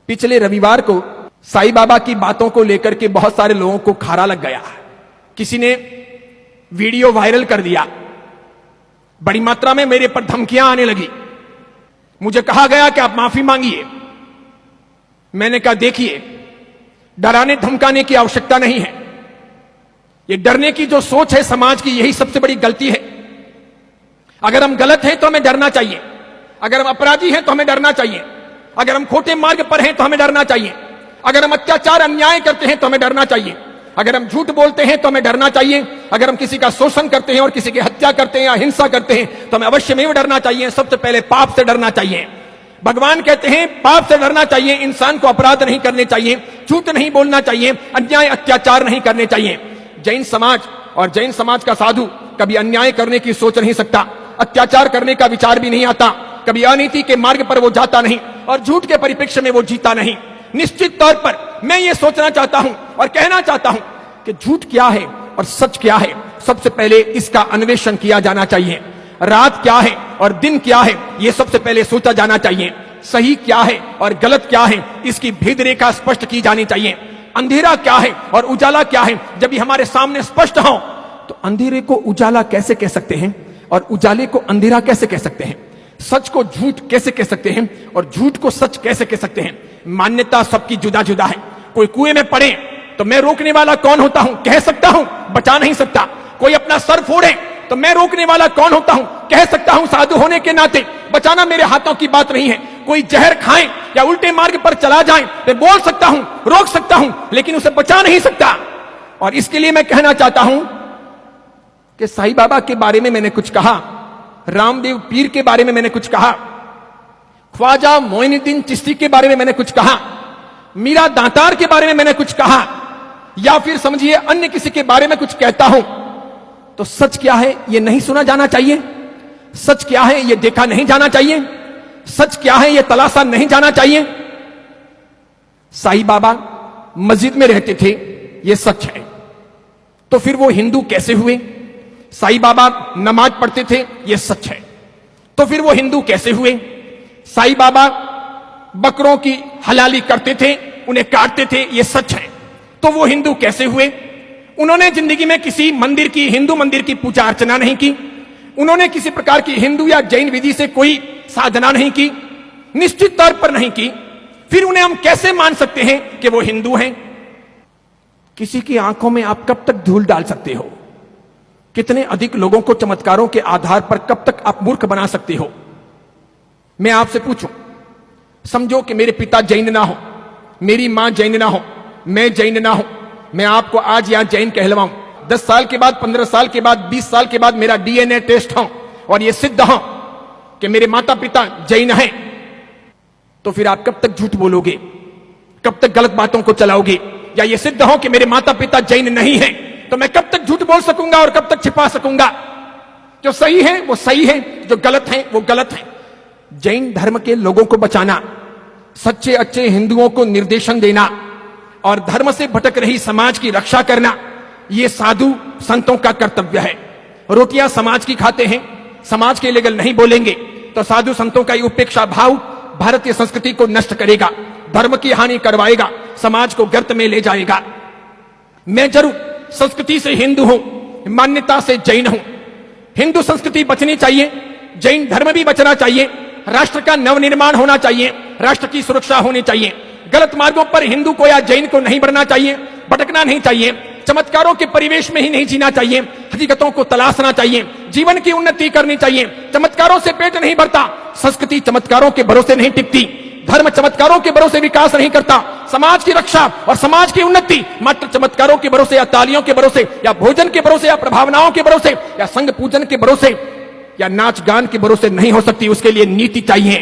पिछले रविवार को साईं बाबा की बातों को लेकर के बहुत सारे लोगों को खारा लग गया। किसी ने वीडियो वायरल कर दिया, बड़ी मात्रा में मेरे पर धमकियां आने लगी। मुझे कहा गया कि आप माफी मांगिए। मैंने कहा देखिए, डराने धमकाने की आवश्यकता नहीं है। ये डरने की जो सोच है समाज की, यही सबसे बड़ी गलती है। अगर हम गलत हैं तो हमें डरना चाहिए, अगर हम अपराधी हैं तो हमें डरना चाहिए, अगर हम खोटे मार्ग पर हैं तो हमें डरना चाहिए, अगर हम अत्याचार अन्याय करते हैं तो हमें डरना चाहिए, अगर हम झूठ बोलते हैं तो हमें डरना चाहिए, अगर हम किसी का शोषण करते हैं और किसी की हत्या करते हैं या हिंसा करते हैं तो हमें अवश्य में डरना चाहिए। सबसे पहले पाप से डरना चाहिए। भगवान कहते हैं पाप से डरना चाहिए, इंसान को अपराध नहीं करने चाहिए, झूठ नहीं बोलना चाहिए, अन्याय अत्याचार नहीं करने चाहिए। जैन समाज और जैन समाज का साधु कभी अन्याय करने की सोच नहीं सकता, अत्याचार करने का विचार भी नहीं आता, कभी अनीति के मार्ग पर वो जाता नहीं और झूठ के परिप्रेक्ष्य में वो जीता नहीं। निश्चित तौर पर मैं ये सोचना चाहता हूं और कहना चाहता हूं कि झूठ क्या है और सच क्या है, सबसे पहले इसका अन्वेषण किया जाना चाहिए। रात क्या है और दिन क्या है, यह सबसे पहले सोचा जाना चाहिए। सही क्या है और गलत क्या है, इसकी भेद रेखा स्पष्ट की जानी चाहिए। अंधेरा क्या है और उजाला क्या है, जब ये हमारे सामने स्पष्ट हो तो अंधेरे को उजाला कैसे कह सकते हैं और उजाले को अंधेरा कैसे कह सकते हैं, सच को झूठ कैसे कह सकते हैं और झूठ को सच कैसे कह सकते हैं। मान्यता सबकी जुदा जुदा है। कोई कुएं में पड़े तो मैं रोकने वाला कौन होता हूं, कह सकता हूं, बचा नहीं सकता। कोई अपना सर फोड़े तो मैं रोकने वाला कौन होता हूं, कह सकता हूं साधु होने के नाते, बचाना मेरे हाथों की बात नहीं है। कोई जहर खाए या उल्टे मार्ग पर चला जाए मैं बोल सकता हूं, रोक सकता हूं, लेकिन उसे बचा नहीं सकता। और इसके लिए मैं कहना चाहता हूं कि साईं बाबा के बारे में मैंने कुछ कहा, रामदेव पीर के बारे में मैंने कुछ कहा, ख्वाजा मोइनुद्दीन चिश्ती के बारे में मैंने कुछ कहा, मीरा दातार के बारे में मैंने कुछ कहा, या फिर समझिए अन्य किसी के बारे में कुछ कहता हूं तो सच क्या है यह नहीं सुना जाना चाहिए, सच क्या है यह देखा नहीं जाना चाहिए, सच क्या है यह तलाशा नहीं जाना चाहिए। साईं बाबा मस्जिद में रहते थे, यह सच है, तो फिर वो हिंदू कैसे हुए? साईं बाबा नमाज पढ़ते थे, यह सच है, तो फिर वो हिंदू कैसे हुए? साईं बाबा बकरों की हलाली करते थे, उन्हें काटते थे, यह सच है, तो वो हिंदू कैसे हुए? उन्होंने जिंदगी में किसी मंदिर की, हिंदू मंदिर की पूजा अर्चना नहीं की, उन्होंने किसी प्रकार की हिंदू या जैन विधि से कोई साधना नहीं की, निश्चित तौर पर नहीं की, फिर उन्हें हम कैसे मान सकते हैं कि वो हिंदू हैं? किसी की आंखों में आप कब तक धूल डाल सकते हो? कितने अधिक लोगों को चमत्कारों के आधार पर कब तक आप मूर्ख बना सकते हो? मैं आपसे पूछूं, समझो कि मेरे पिता जैन ना हो, मेरी मां जैन ना हो, मैं जैन ना हूं, मैं आपको आज यहां जैन कहलवाऊं, 10 साल के बाद, 15 साल के बाद, 20 साल के बाद मेरा डीएनए टेस्ट हो और यह सिद्ध हो कि मेरे माता पिता जैन हैं, तो फिर आप कब तक झूठ बोलोगे, कब तक गलत बातों को चलाओगे? या यह सिद्ध हो कि मेरे माता पिता जैन नहीं हैं, तो मैं कब तक झूठ बोल सकूंगा और कब तक छिपा सकूंगा? जो सही है वो सही है, जो गलत है वो गलत है। जैन धर्म के लोगों को बचाना, सच्चे अच्छे हिंदुओं को निर्देशन देना और धर्म से भटक रही समाज की रक्षा करना, यह साधु संतों का कर्तव्य है। रोटियां समाज की खाते हैं, समाज के लिए नहीं बोलेंगे तो साधु संतों का उपेक्षा भाव भारतीय संस्कृति को नष्ट करेगा, धर्म की हानि करवाएगा, समाज को गर्त में ले जाएगा। मैं जरूर संस्कृति से हिंदू हूं, मान्यता से जैन हूं। हिंदू संस्कृति बचनी चाहिए, जैन धर्म भी बचना चाहिए, राष्ट्र का नवनिर्माण होना चाहिए, राष्ट्र की सुरक्षा होनी चाहिए। गलत मार्गों पर हिंदू को या जैन को नहीं बढ़ना चाहिए, भटकना नहीं चाहिए, चमत्कारों के परिवेश में ही नहीं जीना चाहिए, हकीकतों को तलाशना चाहिए, जीवन की उन्नति करनी चाहिए। चमत्कारों से पेट नहीं भरता, संस्कृति चमत्कारों के भरोसे नहीं टिकती, धर्म चमत्कारों के भरोसे विकास नहीं करता। समाज की रक्षा और समाज की उन्नति मात्र चमत्कारों के भरोसे या तालियों के भरोसे या भोजन के भरोसे या प्रभावनाओं के भरोसे या संघ पूजन के भरोसे या नाच गान के भरोसे नहीं हो सकती। उसके लिए नीति चाहिए,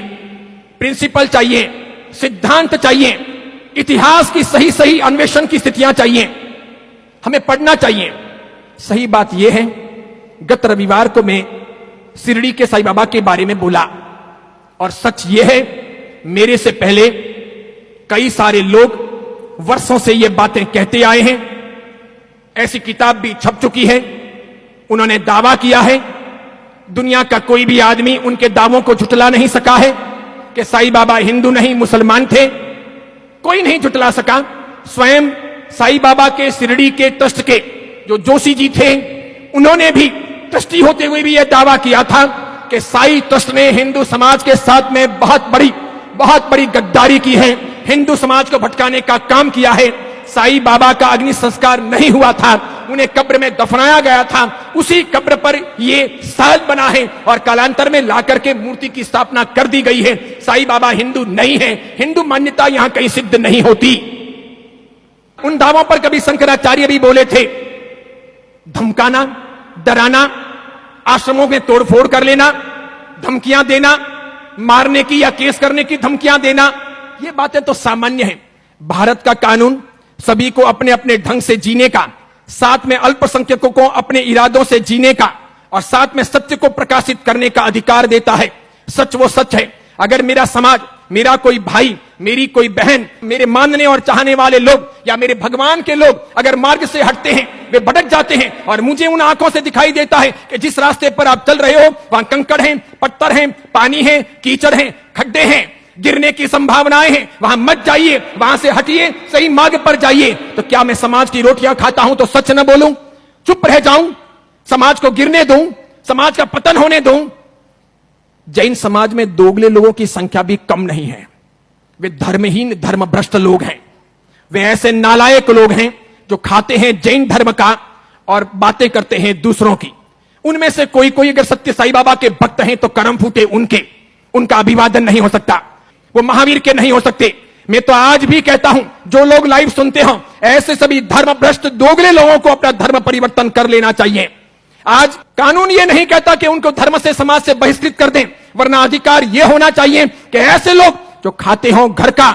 प्रिंसिपल चाहिए, सिद्धांत चाहिए, इतिहास की सही सही अन्वेषण की स्थितियां चाहिए, हमें पढ़ना चाहिए। सही बात यह है, गत रविवार को मैं शिरडी के साईं बाबा के बारे में बोला और सच यह है, मेरे से पहले कई सारे लोग वर्षों से ये बातें कहते आए हैं, ऐसी किताब भी छप चुकी है, उन्होंने दावा किया है, दुनिया का कोई भी आदमी उनके दावों को झुठला नहीं सका है कि साईं बाबा हिंदू नहीं मुसलमान थे। कोई नहीं झुटला सका। स्वयं साईं बाबा के शिरडी के ट्रस्ट के जो जोशी जी थे, उन्होंने भी ट्रस्टी होते हुए भी यह दावा किया था कि साईं ट्रस्ट ने हिंदू समाज के साथ में बहुत बड़ी गद्दारी की है, हिंदू समाज को भटकाने का काम किया है। साईं बाबा का अग्नि संस्कार नहीं हुआ था, उन्हें कब्र में दफनाया गया था, उसी कब्र पर ये साज बना है और कालांतर में लाकर के मूर्ति की स्थापना कर दी गई है। साईं बाबा हिंदू नहीं है, हिंदू मान्यता यहां कहीं सिद्ध नहीं होती। उन दावों पर कभी शंकराचार्य भी बोले थे, धमकाना, डराना, आश्रमों में तोड़फोड़ कर लेना, धमकियां देना, मारने की या केस करने की धमकियां देना, ये बातें तो सामान्य हैं। भारत का कानून सभी को अपने अपने ढंग से जीने का, साथ में अल्पसंख्यकों को अपने इरादों से जीने का और साथ में सत्य को प्रकाशित करने का अधिकार देता है। सच वो सच है। अगर मेरा समाज, मेरा कोई भाई, मेरी कोई बहन, मेरे मानने और चाहने वाले लोग या मेरे भगवान के लोग अगर मार्ग से हटते हैं, वे भटक जाते हैं और मुझे उन आंखों से दिखाई देता है कि जिस रास्ते पर आप चल रहे हो वहां कंकड़ हैं, पत्थर हैं, पानी है, कीचड़ हैं, खड्डे हैं, गिरने की संभावनाएं हैं, वहां मत जाइए, वहां से हटिए, सही मार्ग पर जाइए। तो क्या मैं समाज की रोटियां खाता हूं तो सच न बोलूं, चुप रह जाऊं, समाज को गिरने दूं, समाज का पतन होने दूं? जैन समाज में दोगले लोगों की संख्या भी कम नहीं है। वे धर्महीन, धर्मभ्रष्ट लोग हैं। वे ऐसे नालायक लोग हैं जो खाते हैं जैन धर्म का और बातें करते हैं दूसरों की। उनमें से कोई अगर सत्य साईं बाबा के भक्त हैं तो करम फूटे उनके, उनका अभिवादन नहीं हो सकता, वो महावीर के नहीं हो सकते। मैं तो आज भी कहता हूं, जो लोग लाइव सुनते हो, ऐसे सभी धर्मभ्रष्ट दोगले लोगों को अपना धर्म परिवर्तन कर लेना चाहिए। आज कानून ये नहीं कहता कि उनको धर्म से, समाज से बहिष्कृत कर दें, वरना अधिकार यह होना चाहिए कि ऐसे लोग जो खाते हो घर का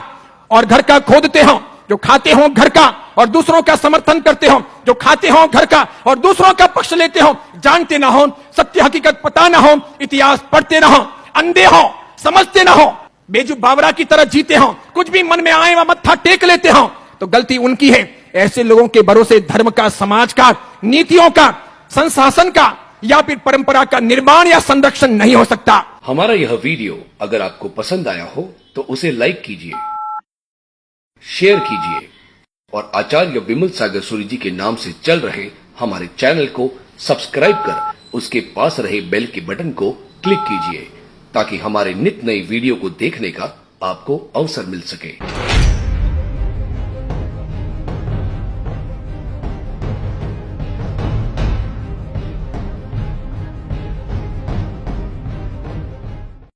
और घर का खोदते हो, जो खाते हो घर का और दूसरों का समर्थन करते हो, जो खाते हो घर का और दूसरों का पक्ष लेते हो, जानते ना हो, सत्य हकीकत पता ना हो, इतिहास पढ़ते ना हो, अंधे हो, समझते ना हो, बेजू बावरा की तरह जीते हो, कुछ भी मन में आए वह मत्था टेक लेते हो, तो गलती उनकी है। ऐसे लोगों के भरोसे धर्म का, समाज का, नीतियों का, संशासन का या फिर परंपरा का निर्माण या संरक्षण नहीं हो सकता। हमारा यह वीडियो अगर आपको पसंद आया हो तो उसे लाइक कीजिए, शेयर कीजिए और आचार्य विमल सागर सूरी जी के नाम से चल रहे हमारे चैनल को सब्सक्राइब कर उसके पास रहे बेल के बटन को क्लिक कीजिए ताकि हमारे नित नई वीडियो को देखने का आपको अवसर मिल सके।